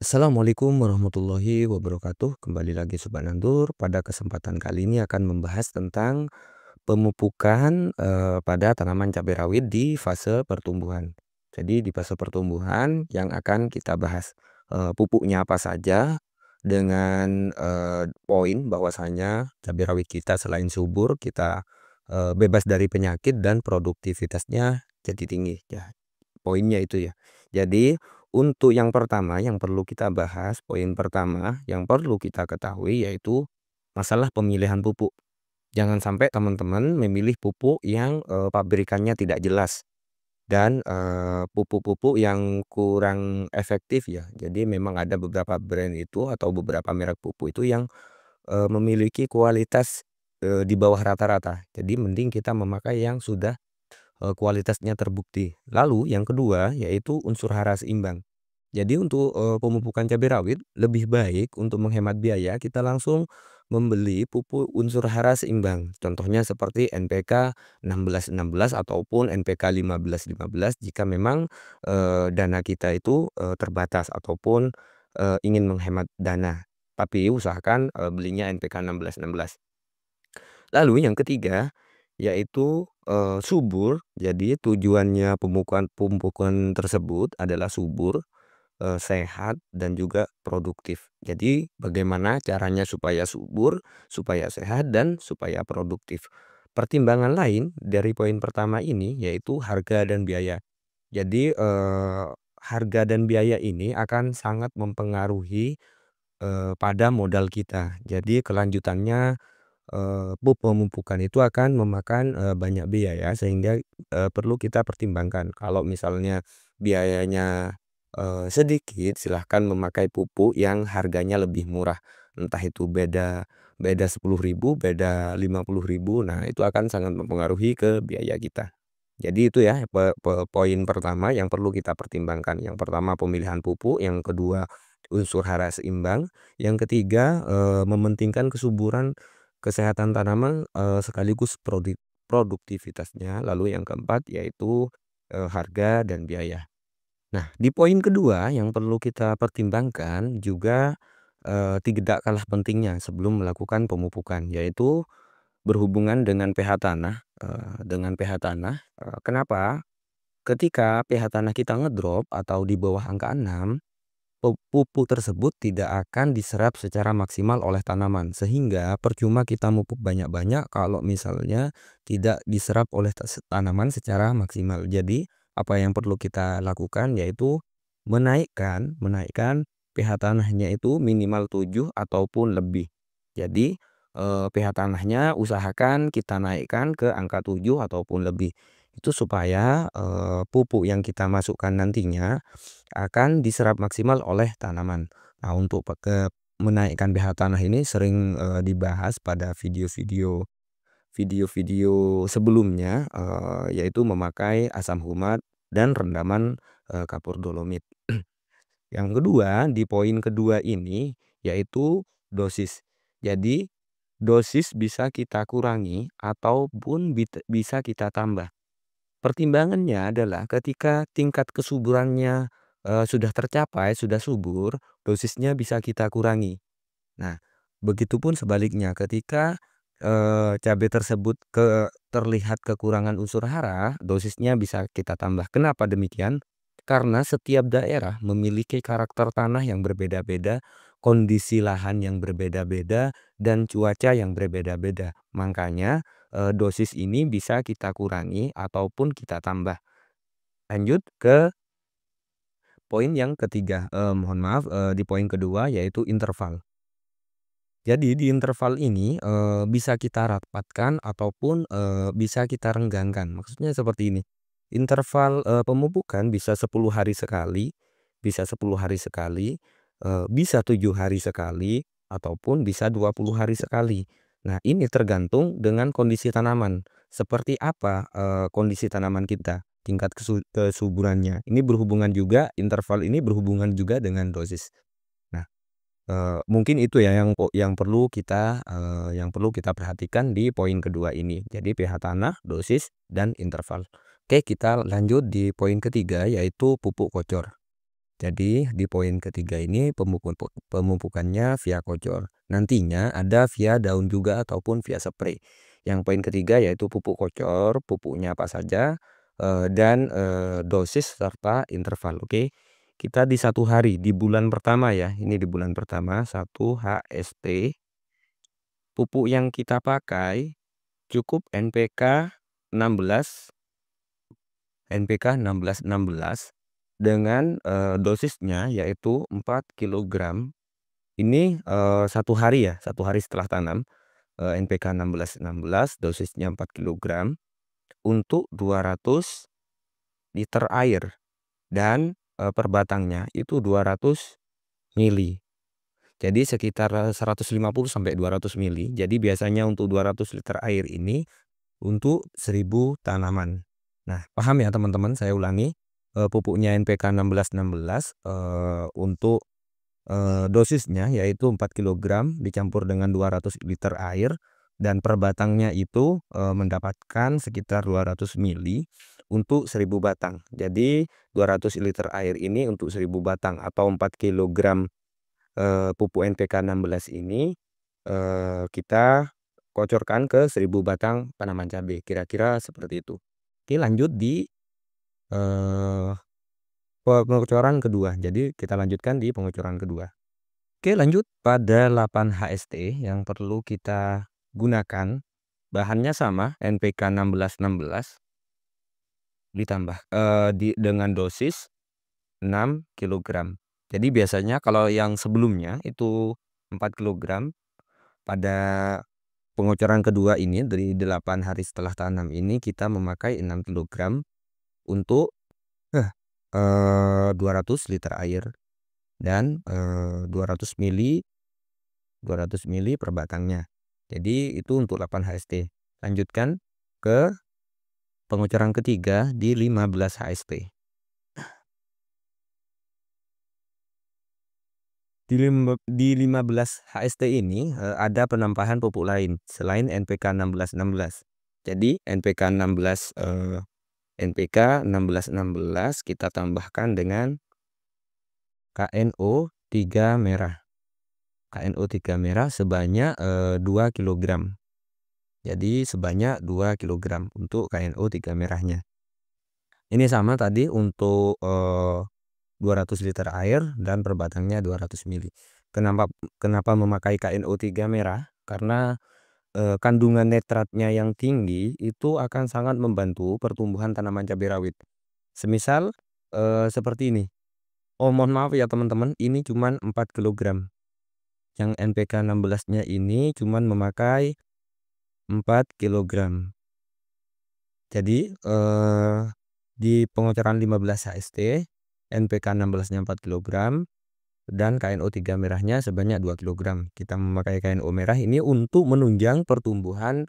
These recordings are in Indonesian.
Assalamualaikum warahmatullahi wabarakatuh. Kembali lagi Sobat Nandur. Pada kesempatan kali ini akan membahas tentang pemupukan pada tanaman cabai rawit di fase pertumbuhan. Jadi di fase pertumbuhan yang akan kita bahas pupuknya apa saja dengan poin bahwasanya cabai rawit kita selain subur kita bebas dari penyakit dan produktivitasnya jadi tinggi ya. Poinnya itu ya. Jadi untuk yang pertama yang perlu kita bahas, poin pertama yang perlu kita ketahui yaitu masalah pemilihan pupuk. Jangan sampai teman-teman memilih pupuk yang pabrikannya tidak jelas dan pupuk-pupuk yang kurang efektif ya. Jadi memang ada beberapa brand itu atau beberapa merek pupuk itu yang memiliki kualitas di bawah rata-rata. Jadi mending kita memakai yang sudah kualitasnya terbukti. Lalu yang kedua yaitu unsur hara seimbang. Jadi untuk pemupukan cabai rawit lebih baik untuk menghemat biaya kita langsung membeli pupuk unsur hara seimbang. Contohnya seperti NPK 1616 ataupun NPK 1515 jika memang dana kita itu terbatas ataupun ingin menghemat dana. Tapi usahakan belinya NPK 1616. Lalu yang ketiga yaitu subur. Jadi tujuannya pemupukan tersebut adalah subur, sehat dan juga produktif. Jadi bagaimana caranya supaya subur, supaya sehat dan supaya produktif. Pertimbangan lain dari poin pertama ini yaitu harga dan biaya. Jadi harga dan biaya ini akan sangat mempengaruhi pada modal kita. Jadi kelanjutannya pemupukan itu akan memakan banyak biaya sehingga perlu kita pertimbangkan. Kalau misalnya biayanya sedikit, silahkan memakai pupuk yang harganya lebih murah. Entah itu beda beda 10.000, beda 50.000. Nah, itu akan sangat mempengaruhi ke biaya kita. Jadi itu ya poin pertama yang perlu kita pertimbangkan. Yang pertama pemilihan pupuk, yang kedua unsur hara seimbang, yang ketiga mementingkan kesuburan kesehatan tanaman sekaligus produktivitasnya, lalu yang keempat yaitu harga dan biaya. Nah, di poin kedua yang perlu kita pertimbangkan juga tidak kalah pentingnya sebelum melakukan pemupukan, yaitu berhubungan dengan pH tanah. Kenapa? Ketika pH tanah kita ngedrop atau di bawah angka 6, pupuk tersebut tidak akan diserap secara maksimal oleh tanaman, sehingga percuma kita mupuk banyak-banyak kalau misalnya tidak diserap oleh tanaman secara maksimal. Jadi apa yang perlu kita lakukan yaitu menaikkan pH tanahnya itu minimal 7 ataupun lebih. Jadi pH tanahnya usahakan kita naikkan ke angka 7 ataupun lebih. Itu supaya pupuk yang kita masukkan nantinya akan diserap maksimal oleh tanaman. Nah, untuk menaikkan pH tanah ini sering dibahas pada video-video sebelumnya, yaitu memakai asam humat dan rendaman kapur dolomit. Yang kedua, di poin kedua ini yaitu dosis. Jadi dosis bisa kita kurangi ataupun bisa kita tambah. Pertimbangannya adalah ketika tingkat kesuburannya sudah tercapai, sudah subur, dosisnya bisa kita kurangi. Nah, begitupun sebaliknya ketika cabai tersebut terlihat kekurangan unsur hara, dosisnya bisa kita tambah. Kenapa demikian? Karena setiap daerah memiliki karakter tanah yang berbeda-beda, kondisi lahan yang berbeda-beda, dan cuaca yang berbeda-beda. Makanya dosis ini bisa kita kurangi ataupun kita tambah. Lanjut ke poin yang ketiga, mohon maaf, di poin kedua yaitu interval. Jadi di interval ini bisa kita rapatkan ataupun bisa kita renggangkan. Maksudnya seperti ini. Interval pemupukan bisa 10 hari sekali, bisa 10 hari sekali, bisa 7 hari sekali, ataupun bisa 20 hari sekali. Nah, ini tergantung dengan kondisi tanaman. Seperti apa kondisi tanaman kita, tingkat kesuburannya. Ini berhubungan juga, interval ini berhubungan juga dengan dosis. Nah, mungkin itu ya yang perlu kita perhatikan di poin kedua ini. Jadi pH tanah, dosis, dan interval. Oke, kita lanjut di poin ketiga yaitu pupuk kocor. Jadi di poin ketiga ini pemupukannya via kocor. Nantinya ada via daun juga ataupun via spray. Yang poin ketiga yaitu pupuk kocor, pupuknya apa saja, dan dosis serta interval. Oke, kita di satu hari di bulan pertama ya. Ini di bulan pertama 1 HST. Pupuk yang kita pakai cukup NPK 16 NPK 16 dengan dosisnya yaitu 4 kilogram. Ini satu hari ya, satu hari setelah tanam. NPK 16 dosisnya 4 kilogram untuk 200 liter air dan per batangnya itu 200 mili. Jadi sekitar 150 sampai 200 mili. Jadi biasanya untuk 200 liter air ini untuk 1000 tanaman. Nah, paham ya teman-teman, saya ulangi, pupuknya NPK 16 untuk dosisnya yaitu 4 kilogram dicampur dengan 200 liter air dan per batangnya itu mendapatkan sekitar 200 mili untuk 1000 batang. Jadi 200 liter air ini untuk 1000 batang atau 4 kilogram pupuk NPK 16 ini kita kocorkan ke 1000 batang tanaman cabai, kira-kira seperti itu. Oke, lanjut di pengocoran kedua. Jadi kita lanjutkan di pengocoran kedua. Oke, lanjut pada 8 HST yang perlu kita gunakan. Bahannya sama, NPK 16 ditambah dengan dosis 6 kilogram. Jadi biasanya kalau yang sebelumnya itu 4 kilogram, pada pengocoran kedua ini dari 8 hari setelah tanam ini kita memakai 6 kilogram untuk 200 liter air dan 200 mili per batangnya. Jadi itu untuk 8 HST. Lanjutkan ke pengocoran ketiga di 15 HST. Di 15 HST ini ada penambahan pupuk lain selain NPK 16 Jadi NPK 16 kita tambahkan dengan KNO 3 merah. KNO 3 merah sebanyak 2 kilogram. Jadi sebanyak 2 kilogram untuk KNO 3 merahnya. Ini sama tadi untuk 200 liter air dan per batangnya 200 mili. Kenapa memakai KNO 3 merah? Karena kandungan nitratnya yang tinggi itu akan sangat membantu pertumbuhan tanaman cabai rawit. Semisal seperti ini. Oh, mohon maaf ya teman-teman, ini cuman 4 kilogram. Yang NPK 16-nya ini cuman memakai 4 kilogram. Jadi di pengocoran 15 HST NPK 16-nya 4 kilogram dan KNO 3 merahnya sebanyak 2 kilogram. Kita memakai KNO merah ini untuk menunjang pertumbuhan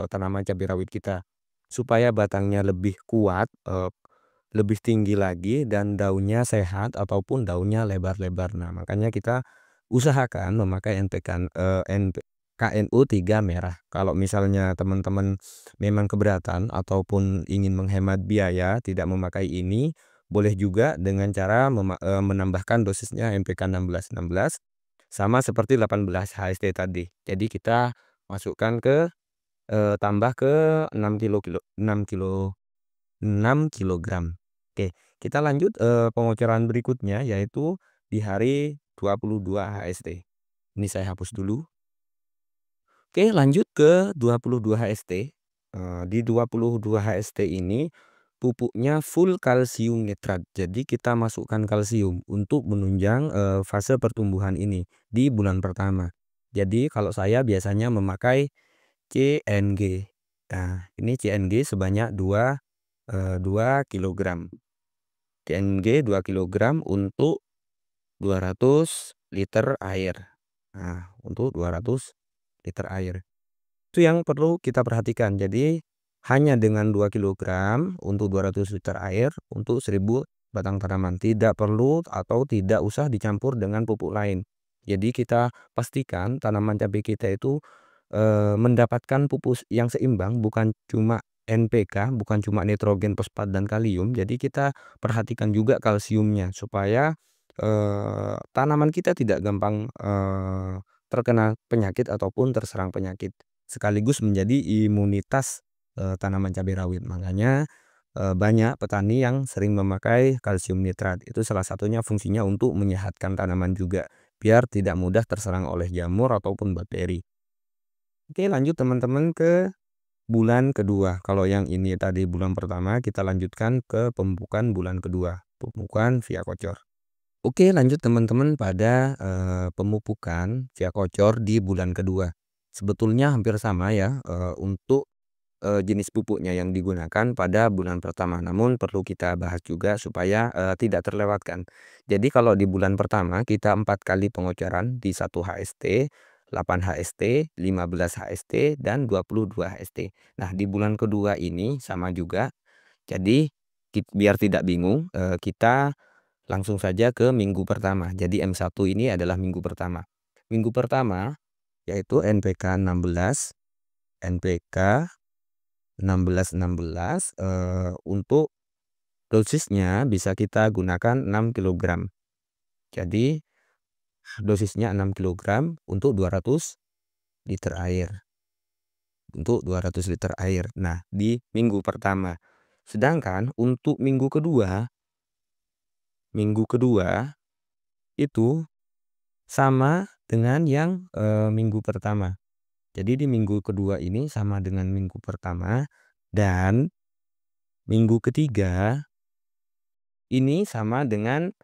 tanaman cabai rawit kita supaya batangnya lebih kuat, lebih tinggi lagi dan daunnya sehat ataupun daunnya lebar-lebar. Nah, makanya kita usahakan memakai KNO 3 merah. Kalau misalnya teman-teman memang keberatan ataupun ingin menghemat biaya tidak memakai ini, boleh juga dengan cara menambahkan dosisnya NPK 16 sama seperti 18 HST tadi. Jadi kita masukkan ke tambah ke 6 kilogram. Oke, kita lanjut pengocoran berikutnya yaitu di hari 22 HST. Ini saya hapus dulu. Oke, lanjut ke 22 HST. Di 22 HST ini pupuknya full kalsium nitrat. Jadi kita masukkan kalsium untuk menunjang fase pertumbuhan ini di bulan pertama. Jadi kalau saya biasanya memakai CNG. Nah, ini CNG sebanyak 2 kilogram. CNG 2 kilogram untuk 200 liter air. Nah, untuk 200 liter air. Itu yang perlu kita perhatikan. Jadi hanya dengan 2 kilogram untuk 200 liter air untuk 1000 batang tanaman. Tidak perlu atau tidak usah dicampur dengan pupuk lain. Jadi kita pastikan tanaman cabai kita itu mendapatkan pupuk yang seimbang, bukan cuma NPK, bukan cuma nitrogen, fosfat dan kalium. Jadi kita perhatikan juga kalsiumnya supaya tanaman kita tidak gampang, terkena penyakit ataupun terserang penyakit, sekaligus menjadi imunitas, tanaman cabai rawit. Makanya, banyak petani yang sering memakai kalsium nitrat, itu salah satunya fungsinya untuk menyehatkan tanaman juga, biar tidak mudah terserang oleh jamur ataupun bakteri. Oke, lanjut teman-teman ke bulan kedua. Kalau yang ini tadi bulan pertama, kita lanjutkan ke pemupukan bulan kedua, pemupukan via kocor. Oke, lanjut teman-teman pada, pemupukan via kocor di bulan kedua. Sebetulnya hampir sama ya, untuk, jenis pupuknya yang digunakan pada bulan pertama, namun perlu kita bahas juga supaya, tidak terlewatkan. Jadi kalau di bulan pertama kita 4 kali pengocoran di 1 HST, 8 HST, 15 HST, dan 22 HST. Nah, di bulan kedua ini sama juga. Jadi biar tidak bingung, kita langsung saja ke minggu pertama. Jadi M1 ini adalah minggu pertama. Minggu pertama yaitu NPK 16, NPK 16 untuk dosisnya bisa kita gunakan 6 kilogram. Jadi dosisnya 6 kilogram untuk 200 liter air. Untuk 200 liter air. Nah, di minggu pertama. Sedangkan untuk minggu kedua itu sama dengan yang, minggu pertama. Jadi di minggu kedua ini sama dengan minggu pertama, dan minggu ketiga ini sama dengan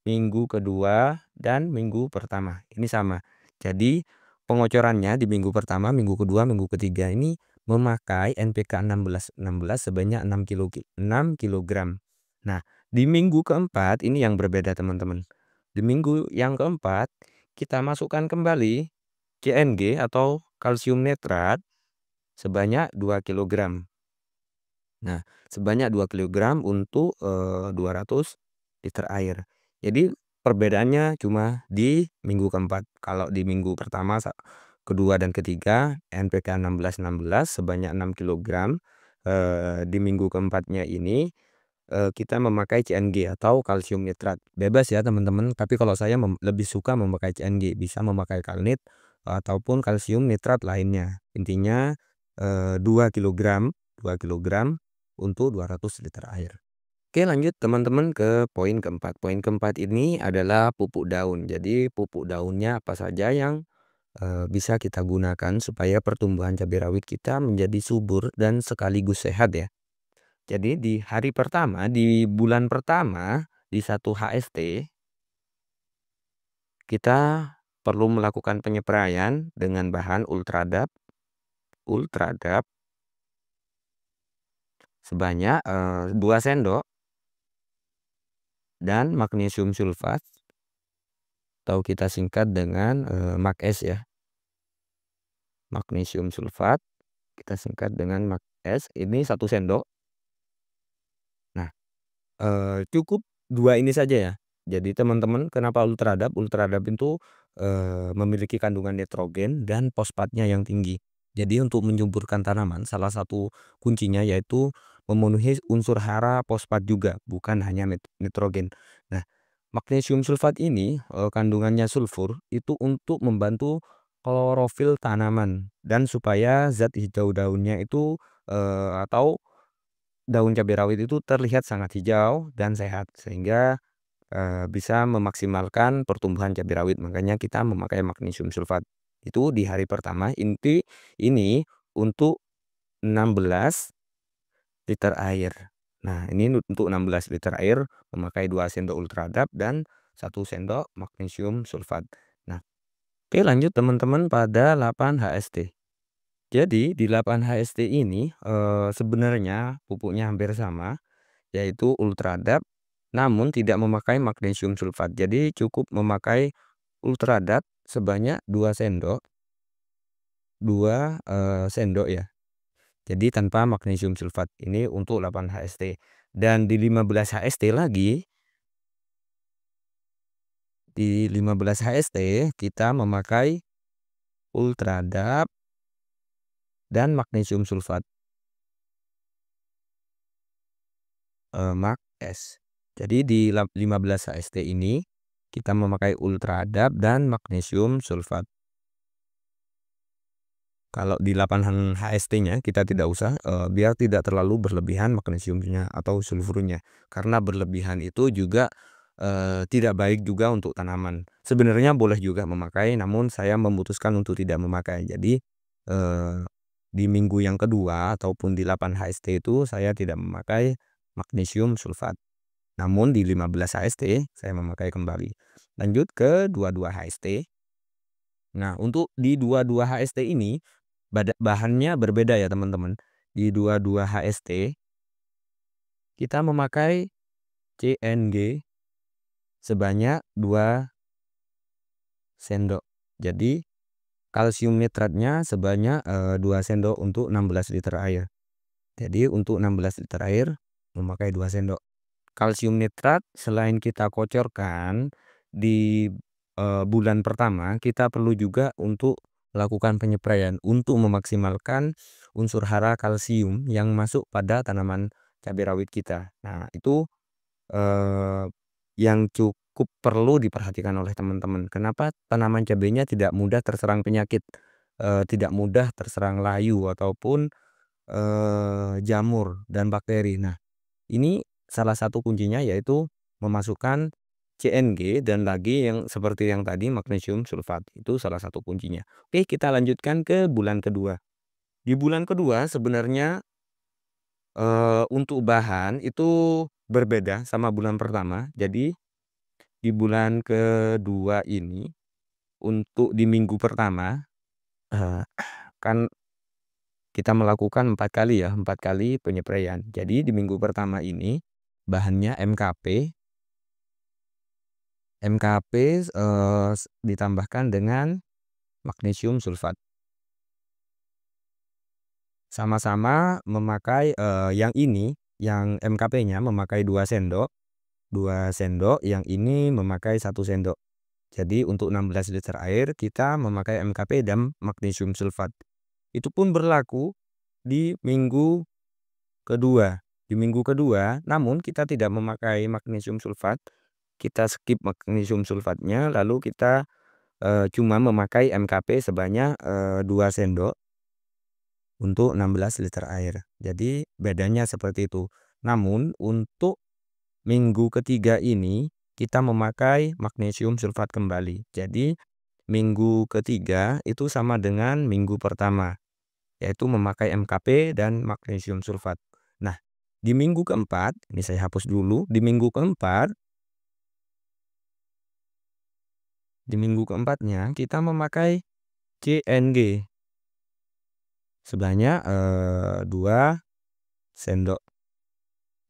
minggu kedua dan minggu pertama, ini sama. Jadi pengocorannya di minggu pertama, minggu kedua, minggu ketiga ini memakai NPK 16 sebanyak 6 kilogram. Nah, di minggu keempat ini yang berbeda teman-teman. Di minggu yang keempat kita masukkan kembali CNG atau kalsium nitrat sebanyak 2 kilogram. Nah, sebanyak 2 kilogram untuk, 200 liter air. Jadi perbedaannya cuma di minggu keempat. Kalau di minggu pertama, kedua dan ketiga NPK 16 sebanyak 6 kilogram, di minggu keempatnya ini, kita memakai CNG atau kalsium nitrat. Bebas ya teman-teman, tapi kalau saya lebih suka memakai CNG, bisa memakai kalnit ataupun kalsium nitrat lainnya. Intinya, 2 kilogram, 2 kilogram untuk 200 liter air. Oke, lanjut teman-teman ke poin keempat. Poin keempat ini adalah pupuk daun. Jadi pupuk daunnya apa saja yang, bisa kita gunakan supaya pertumbuhan cabai rawit kita menjadi subur dan sekaligus sehat ya. Jadi di hari pertama, di bulan pertama, di 1 HST, kita perlu melakukan penyepraian dengan bahan Ultradap sebanyak, 2 sendok, dan magnesium sulfat atau kita singkat dengan, Mag-S ya. Magnesium sulfat kita singkat dengan Mag-S, ini 1 sendok. Nah, cukup 2 ini saja ya. Jadi teman-teman, kenapa Ultradap? Ultradap itu, memiliki kandungan nitrogen dan fosfatnya yang tinggi. Jadi untuk menyuburkan tanaman salah satu kuncinya yaitu memenuhi unsur hara fosfat juga, bukan hanya nitrogen. Nah, magnesium sulfat ini, kandungannya sulfur itu untuk membantu klorofil tanaman dan supaya zat hijau daunnya itu, atau daun cabai rawit itu terlihat sangat hijau dan sehat, sehingga, bisa memaksimalkan pertumbuhan cabai rawit. Makanya kita memakai magnesium sulfat. Itu di hari pertama, ini untuk 16 liter air. Nah, ini untuk 16 liter air memakai 2 sendok Ultradap dan 1 sendok magnesium sulfat. Nah, oke, lanjut teman-teman pada 8 HST. Jadi di 8 HST ini, sebenarnya pupuknya hampir sama, yaitu Ultradap, namun tidak memakai magnesium sulfat. Jadi cukup memakai Ultradap sebanyak 2 sendok, 2 sendok ya. Jadi tanpa magnesium sulfat, ini untuk 8 HST. Dan di 15 HST lagi, di 15 HST kita memakai Ultradap dan magnesium sulfat, Mag-S. Jadi di 15 HST ini kita memakai Ultradap dan magnesium sulfat. Kalau di 8 HST-nya kita tidak usah, biar tidak terlalu berlebihan magnesiumnya atau sulfurnya. Karena berlebihan itu juga tidak baik juga untuk tanaman. Sebenarnya boleh juga memakai, namun saya memutuskan untuk tidak memakai. Jadi di minggu yang kedua ataupun di 8 HST itu saya tidak memakai magnesium sulfat. Namun di 15 HST saya memakai kembali. Lanjut ke 22 HST. Nah, untuk di 22 HST ini bahannya berbeda ya teman-teman. Di 22 HST kita memakai CNG sebanyak 2 sendok. Jadi kalsium nitratnya sebanyak 2 sendok untuk 16 liter air. Jadi untuk 16 liter air memakai 2 sendok. Kalsium nitrat selain kita kocorkan di bulan pertama, kita perlu juga untuk lakukan penyepraian untuk memaksimalkan unsur hara kalsium yang masuk pada tanaman cabai rawit kita. Nah, itu yang cukup perlu diperhatikan oleh teman-teman. Kenapa tanaman cabainya tidak mudah terserang penyakit, tidak mudah terserang layu ataupun jamur dan bakteri. Nah, ini salah satu kuncinya yaitu memasukkan CNG dan lagi yang seperti yang tadi magnesium sulfat. Itu salah satu kuncinya. Oke, kita lanjutkan ke bulan kedua. Di bulan kedua sebenarnya untuk bahan itu berbeda sama bulan pertama. Jadi di bulan kedua ini untuk di minggu pertama kan kita melakukan 4 kali ya, 4 kali penyepraian. Jadi di minggu pertama ini bahannya MKP ditambahkan dengan magnesium sulfat. Sama-sama memakai yang MKP-nya memakai 2 sendok, 2 sendok, yang ini memakai 1 sendok. Jadi untuk 16 liter air kita memakai MKP dan magnesium sulfat. Itu pun berlaku di minggu kedua. Di minggu kedua, namun kita tidak memakai magnesium sulfat. Kita skip magnesium sulfatnya, lalu kita cuma memakai MKP sebanyak 2 sendok untuk 16 liter air. Jadi bedanya seperti itu. Namun untuk minggu ketiga ini kita memakai magnesium sulfat kembali. Jadi minggu ketiga itu sama dengan minggu pertama, yaitu memakai MKP dan magnesium sulfat. Nah, di minggu keempat, ini saya hapus dulu. Di minggu keempatnya kita memakai CNG sebanyak 2 sendok.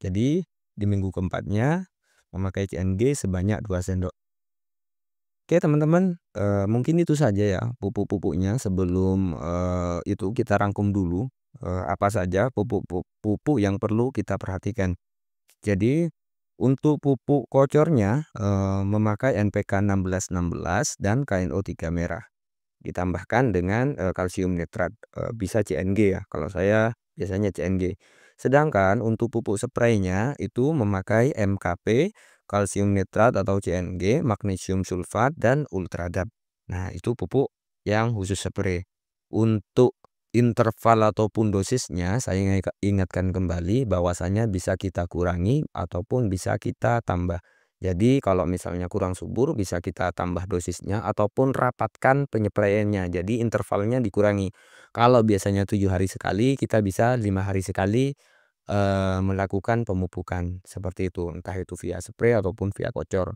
Jadi di minggu keempatnya memakai CNG sebanyak 2 sendok. Oke teman-teman, mungkin itu saja ya pupuk-pupuknya. Sebelum itu kita rangkum dulu apa saja pupuk yang perlu kita perhatikan. Jadi untuk pupuk kocornya memakai NPK 1616 dan KNO3 merah. Ditambahkan dengan kalsium nitrat, bisa CNG ya, kalau saya biasanya CNG. Sedangkan untuk pupuk spraynya itu memakai MKP, kalsium nitrat atau CNG, magnesium sulfat dan Ultradap. Nah, itu pupuk yang khusus spray. Untuk interval ataupun dosisnya saya ingatkan kembali bahwasanya bisa kita kurangi ataupun bisa kita tambah. Jadi kalau misalnya kurang subur bisa kita tambah dosisnya ataupun rapatkan penyepraiannya. Jadi intervalnya dikurangi. Kalau biasanya 7 hari sekali, kita bisa 5 hari sekali melakukan pemupukan seperti itu. Entah itu via spray ataupun via kocor.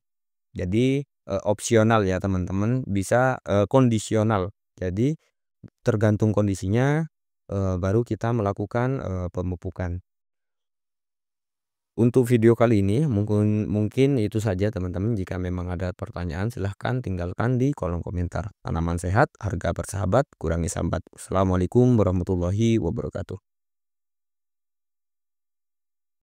Jadi opsional ya teman-teman, bisa kondisional. Jadi tergantung kondisinya baru kita melakukan pemupukan. Untuk video kali ini mungkin itu saja teman-teman. Jika memang ada pertanyaan silahkan tinggalkan di kolom komentar. Tanaman sehat, harga bersahabat, kurangi sambat. Assalamualaikum warahmatullahi wabarakatuh.